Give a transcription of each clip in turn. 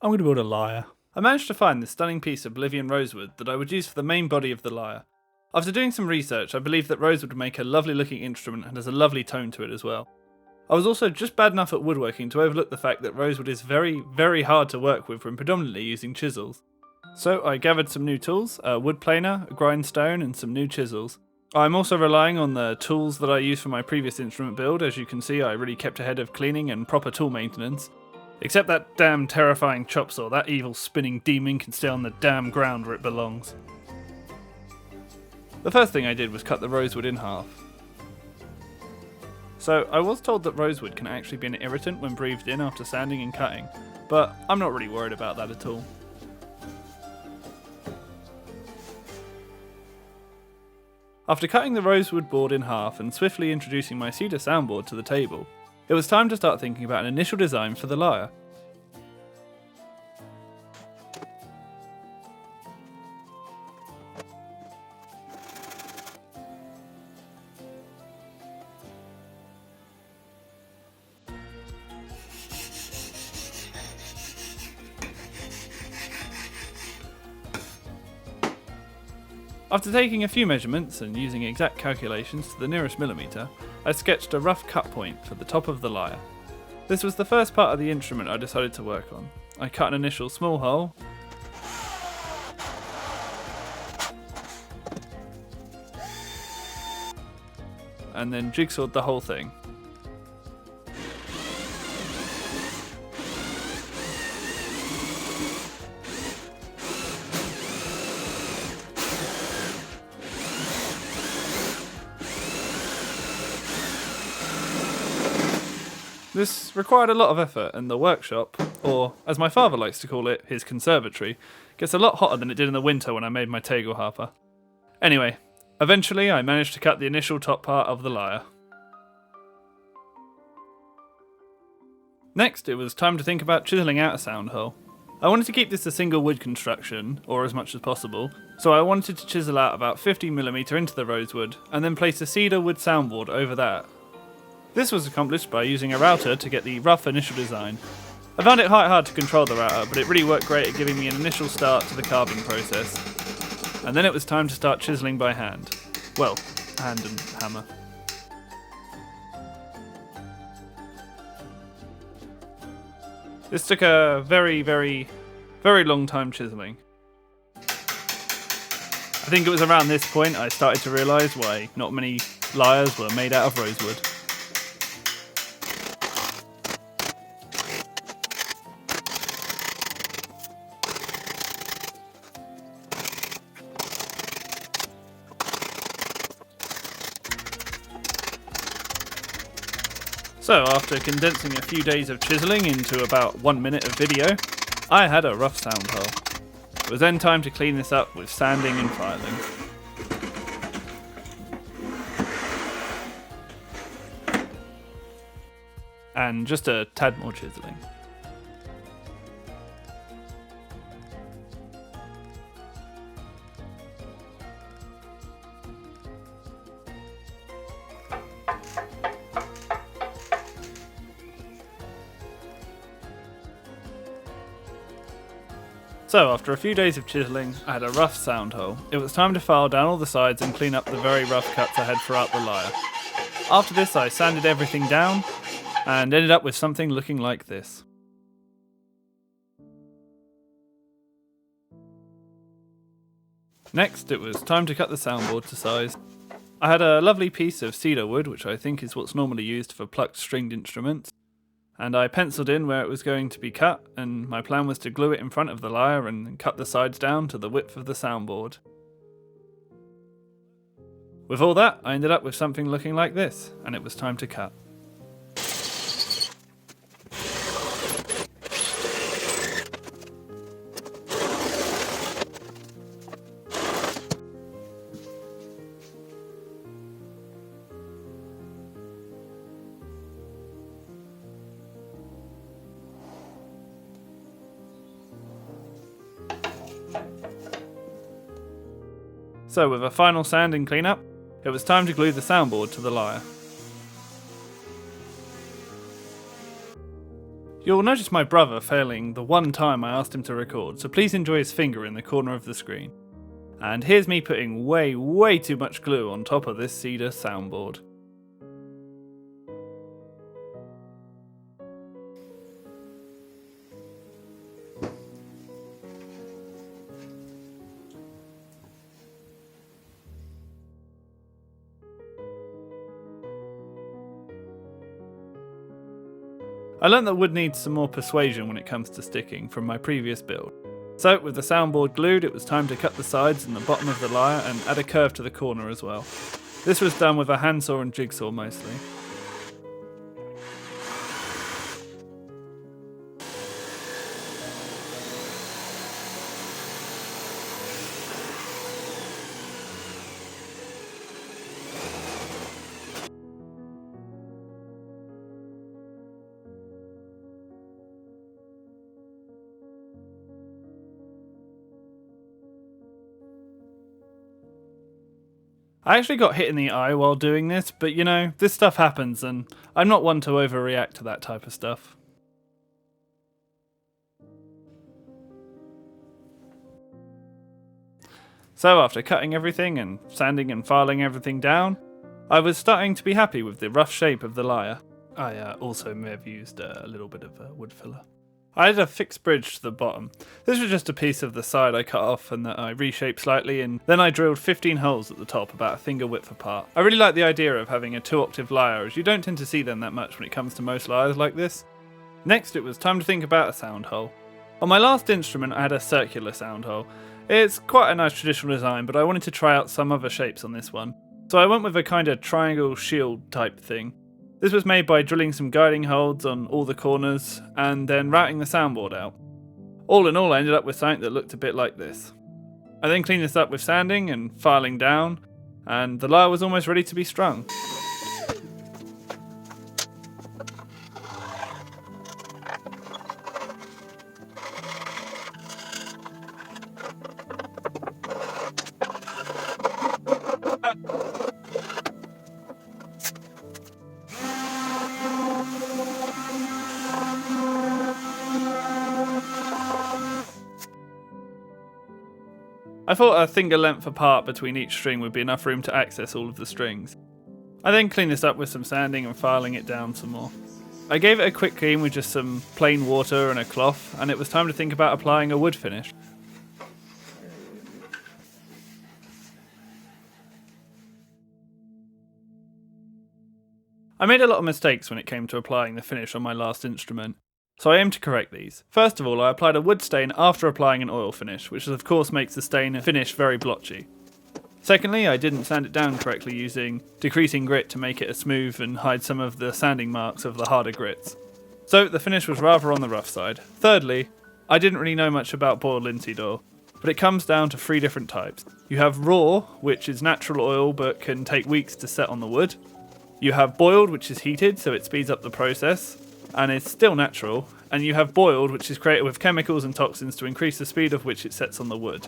I'm going to build a lyre. I managed to find this stunning piece of Bolivian rosewood that I would use for the main body of the lyre. After doing some research, I believe that rosewood would make a lovely looking instrument and has a lovely tone to it as well. I was also just bad enough at woodworking to overlook the fact that rosewood is very, very hard to work with when predominantly using chisels. So I gathered some new tools, a wood planer, a grindstone and some new chisels. I'm also relying on the tools that I used for my previous instrument build. As you can see, I really kept ahead of cleaning and proper tool maintenance. Except that damn terrifying chop saw, that evil spinning demon can stay on the damn ground where it belongs. The first thing I did was cut the rosewood in half. So I was told that rosewood can actually be an irritant when breathed in after sanding and cutting, but I'm not really worried about that at all. After cutting the rosewood board in half and swiftly introducing my cedar soundboard to the table, it was time to start thinking about an initial design for the lyre. After taking a few measurements and using exact calculations to the nearest millimetre, I sketched a rough cut point for the top of the lyre. This was the first part of the instrument I decided to work on. I cut an initial small hole, and then jigsawed the whole thing. This required a lot of effort, and the workshop, or as my father likes to call it, his conservatory, gets a lot hotter than it did in the winter when I made my Tegel harper. Anyway, eventually I managed to cut the initial top part of the lyre. Next, it was time to think about chiselling out a sound hole. I wanted to keep this a single wood construction, or as much as possible, so I wanted to chisel out about 50mm into the rosewood, and then place a cedar wood soundboard over that. This was accomplished by using a router to get the rough initial design. I found it quite hard to control the router, but it really worked great at giving me an initial start to the carving process. And then it was time to start chiselling by hand. Well, hand and hammer. This took a very, very, very long time chiselling. I think it was around this point I started to realise why not many lyres were made out of rosewood. So after condensing a few days of chiselling into about 1 minute of video, I had a rough sound hole. It was then time to clean this up with sanding and filing. And just a tad more chiselling. So after a few days of chiselling, I had a rough sound hole. It was time to file down all the sides and clean up the very rough cuts I had throughout the lyre. After this I sanded everything down and ended up with something looking like this. Next it was time to cut the soundboard to size. I had a lovely piece of cedar wood, which I think is what's normally used for plucked stringed instruments, and I penciled in where it was going to be cut, and my plan was to glue it in front of the lyre and cut the sides down to the width of the soundboard. With all that, I ended up with something looking like this, and it was time to cut. So with a final sand and clean up, it was time to glue the soundboard to the lyre. You'll notice my brother failing the one time I asked him to record, so please enjoy his finger in the corner of the screen. And here's me putting way too much glue on top of this cedar soundboard. I learnt that wood needs some more persuasion when it comes to sticking from my previous build. So with the soundboard glued, it was time to cut the sides and the bottom of the lyre and add a curve to the corner as well. This was done with a handsaw and jigsaw mostly. I actually got hit in the eye while doing this, but you know, this stuff happens and I'm not one to overreact to that type of stuff. So after cutting everything and sanding and filing everything down, I was starting to be happy with the rough shape of the lyre. I also may have used a little bit of wood filler. I had a fixed bridge to the bottom. This was just a piece of the side I cut off and that I reshaped slightly, and then I drilled 15 holes at the top about a finger width apart. I really like the idea of having a 2-octave lyre, as you don't tend to see them that much when it comes to most lyres like this. Next it was time to think about a sound hole. On my last instrument I had a circular sound hole. It's quite a nice traditional design, but I wanted to try out some other shapes on this one. So I went with a kind of triangle shield type thing. This was made by drilling some guiding holes on all the corners and then routing the soundboard out. All in all, I ended up with something that looked a bit like this. I then cleaned this up with sanding and filing down, and the lyre was almost ready to be strung. I thought a finger length apart between each string would be enough room to access all of the strings. I then cleaned this up with some sanding and filing it down some more. I gave it a quick clean with just some plain water and a cloth, and it was time to think about applying a wood finish. I made a lot of mistakes when it came to applying the finish on my last instrument, so I aimed to correct these. First of all, I applied a wood stain after applying an oil finish, which of course makes the stain and finish very blotchy. Secondly, I didn't sand it down correctly using decreasing grit to make it smooth and hide some of the sanding marks of the harder grits. So the finish was rather on the rough side. Thirdly, I didn't really know much about boiled linseed oil, but it comes down to 3 different types. You have raw, which is natural oil but can take weeks to set on the wood. You have boiled, which is heated, so it speeds up the process, and it's still natural, and you have boiled, which is created with chemicals and toxins to increase the speed of which it sets on the wood.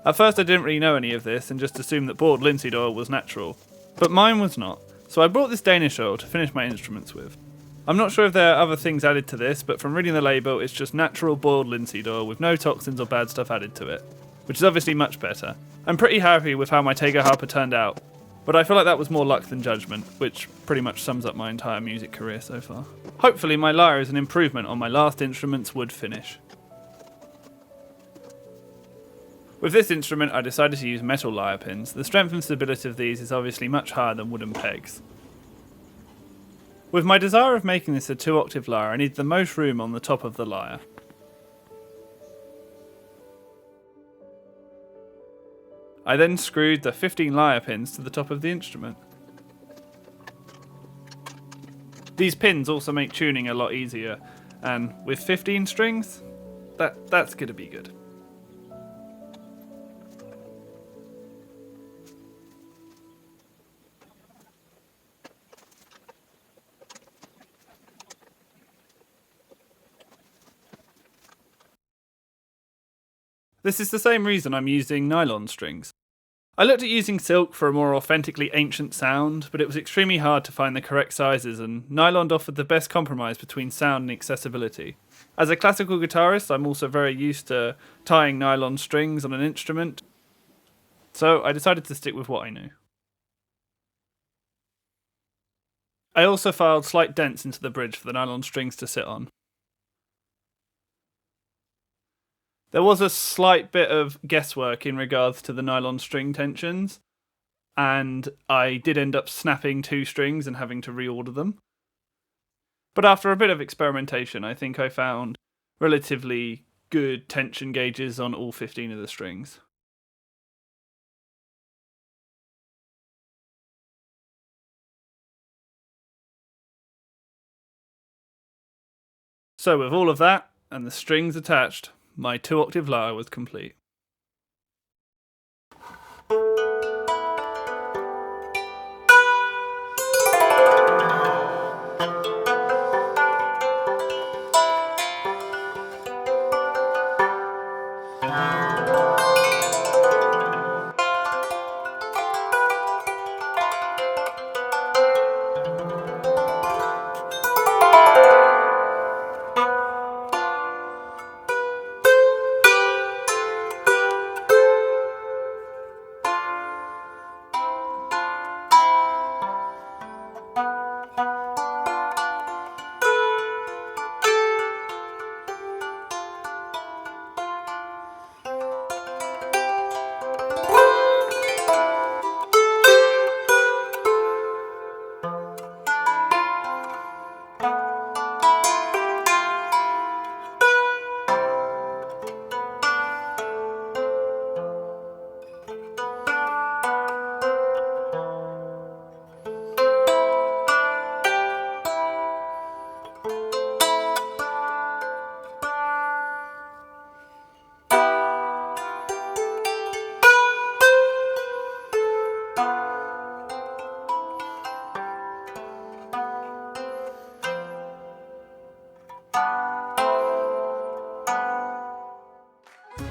At first I didn't really know any of this and just assumed that boiled linseed oil was natural, but mine was not, so I brought this Danish oil to finish my instruments with. I'm not sure if there are other things added to this, but from reading the label it's just natural boiled linseed oil with no toxins or bad stuff added to it, which is obviously much better. I'm pretty happy with how my Tego harper turned out, but I feel like that was more luck than judgment, which pretty much sums up my entire music career so far. Hopefully my lyre is an improvement on my last instrument's wood finish. With this instrument I decided to use metal lyre pins. The strength and stability of these is obviously much higher than wooden pegs. With my desire of making this a 2-octave lyre, I needed the most room on the top of the lyre. I then screwed the 15 lyre pins to the top of the instrument. These pins also make tuning a lot easier, and with 15 strings, that's going to be good. This is the same reason I'm using nylon strings. I looked at using silk for a more authentically ancient sound, but it was extremely hard to find the correct sizes, and nylon offered the best compromise between sound and accessibility. As a classical guitarist, I'm also very used to tying nylon strings on an instrument, so I decided to stick with what I knew. I also filed slight dents into the bridge for the nylon strings to sit on. There was a slight bit of guesswork in regards to the nylon string tensions, and I did end up snapping 2 strings and having to reorder them. But after a bit of experimentation, I think I found relatively good tension gauges on all 15 of the strings. So with all of that, and the strings attached, my 2-octave lyre was complete.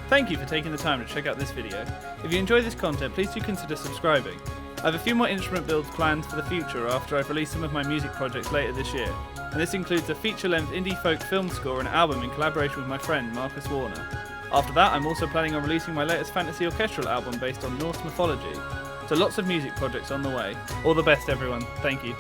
Thank you for taking the time to check out this video. If you enjoy this content, please do consider subscribing. I have a few more instrument builds planned for the future after I've released some of my music projects later this year, and this includes a feature-length indie folk film score and album in collaboration with my friend Marcus Warner. After that, I'm also planning on releasing my latest fantasy orchestral album based on Norse mythology. So lots of music projects on the way. All the best everyone, thank you.